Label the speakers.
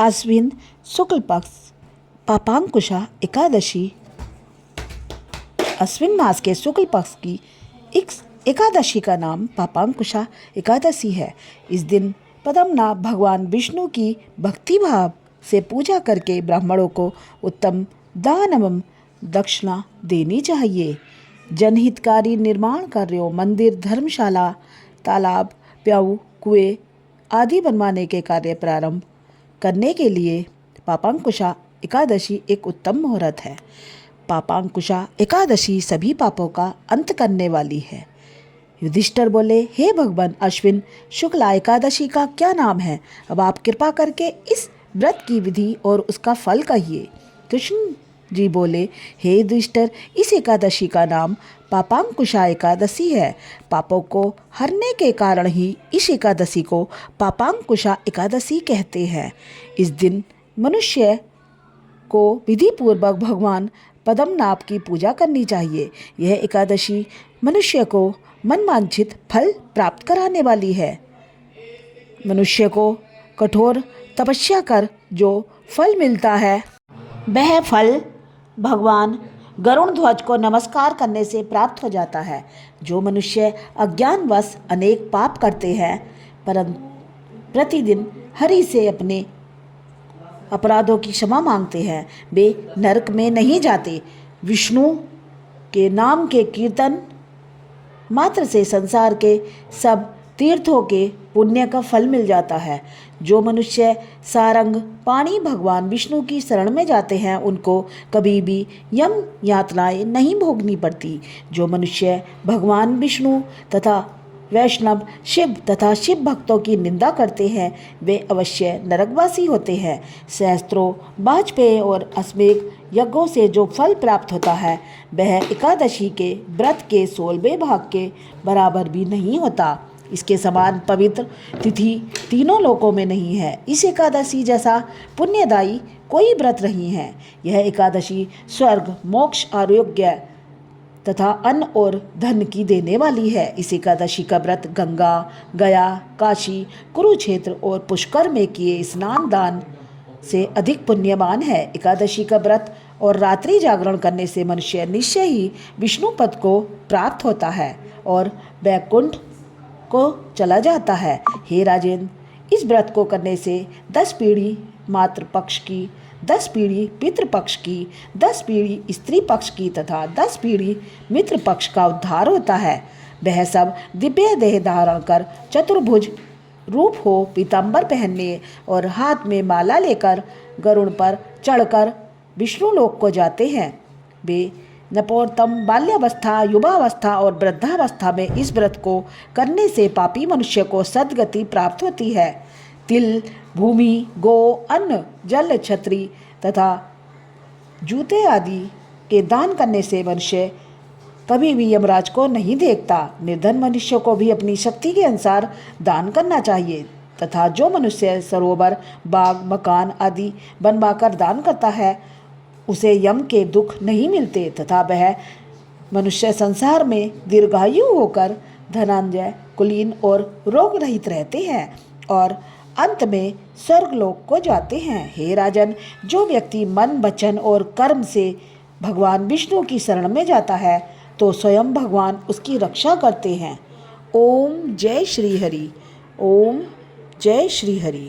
Speaker 1: आश्विन शुक्ल पक्ष पापांकुशा एकादशी अश्विन मास के शुक्ल पक्ष की एकादशी का नाम पापांकुशा एकादशी है। इस दिन पद्मनाभ भगवान विष्णु की भक्ति भाव से पूजा करके ब्राह्मणों को उत्तम दान एवं दक्षिणा देनी चाहिए। जनहितकारी निर्माण कार्यों, मंदिर, धर्मशाला, तालाब, प्याऊ, कुएं आदि बनवाने के कार्य प्रारंभ करने के लिए पापांकुशा एकादशी एक उत्तम मुहूर्त है। पापांकुशा एकादशी सभी पापों का अंत करने वाली है। युधिष्ठिर बोले, हे भगवान, अश्विन शुक्ला एकादशी का क्या नाम है? अब आप कृपा करके इस व्रत की विधि और उसका फल कहिए। कृष्ण जी बोले, हे युधिष्ठिर, इस एकादशी का नाम पापांकुशा एकादशी है। पापों को हरने के कारण ही इस एकादशी को पापांकुशा एकादशी कहते हैं। इस दिन मनुष्य को विधि पूर्वक भगवान पद्मनाभ की पूजा करनी चाहिए। यह एकादशी मनुष्य को मनवांछित फल प्राप्त कराने वाली है। मनुष्य को कठोर तपस्या कर जो फल मिलता है, वह फल भगवान गरुण ध्वज को नमस्कार करने से प्राप्त हो जाता है। जो मनुष्य अज्ञानवश अनेक पाप करते हैं परंतु प्रतिदिन हरि से अपने अपराधों की क्षमा मांगते हैं, वे नरक में नहीं जाते। विष्णु के नाम के कीर्तन मात्र से संसार के सब तीर्थों के पुण्य का फल मिल जाता है। जो मनुष्य सारंग पाणी भगवान विष्णु की शरण में जाते हैं, उनको कभी भी यम यातनाएं नहीं भोगनी पड़ती। जो मनुष्य भगवान विष्णु तथा वैष्णव शिव तथा शिव भक्तों की निंदा करते हैं, वे अवश्य नरकवासी होते हैं। सहस्त्रों वाजपेय और अश्वमेध यज्ञों से जो फल प्राप्त होता है, वह एकादशी के व्रत के 16वें भाग के बराबर भी नहीं होता। इसके समान पवित्र तिथि तीनों लोकों में नहीं है। इस एकादशी जैसा पुण्यदायी कोई व्रत नहीं है। यह एकादशी स्वर्ग, मोक्ष, आरोग्य तथा अन्न और धन की देने वाली है। इस एकादशी का व्रत गंगा, गया, काशी, कुरुक्षेत्र और पुष्कर में किए स्नान दान से अधिक पुण्यवान है। एकादशी का व्रत और रात्रि जागरण करने से मनुष्य निश्चय ही विष्णु पद को प्राप्त होता है और वैकुंठ को चला जाता है। हे राजेंद्र, इस व्रत को करने से 10 पीढ़ी मातृ पक्ष की, 10 पीढ़ी पितृपक्ष की, 10 पीढ़ी स्त्री पक्ष की तथा 10 पीढ़ी मित्र पक्ष का उद्धार होता है। वह सब दिव्य देह धारण कर चतुर्भुज रूप हो, पीताम्बर पहनने और हाथ में माला लेकर गरुड़ पर चढ़कर विष्णु लोक को जाते हैं। वे नपोतम बाल्यावस्था, युवावस्था और वृद्धावस्था में इस व्रत को करने से पापी मनुष्य को सद्गति प्राप्त होती है। तिल, भूमि, गो, अन्न, जल, छत्री तथा जूते आदि के दान करने से मनुष्य कभी भी यमराज को नहीं देखता। निर्धन मनुष्य को भी अपनी शक्ति के अनुसार दान करना चाहिए तथा जो मनुष्य सरोवर, बाग, मकान आदि बनवाकर दान करता है, उसे यम के दुख नहीं मिलते तथा वह मनुष्य संसार में दीर्घायु होकर धनंजय, कुलीन और रोग रहित रहते हैं और अंत में स्वर्गलोक को जाते हैं। हे राजन, जो व्यक्ति मन, वचन और कर्म से भगवान विष्णु की शरण में जाता है, तो स्वयं भगवान उसकी रक्षा करते हैं। ओम जय श्री हरि। ओम जय श्री हरि।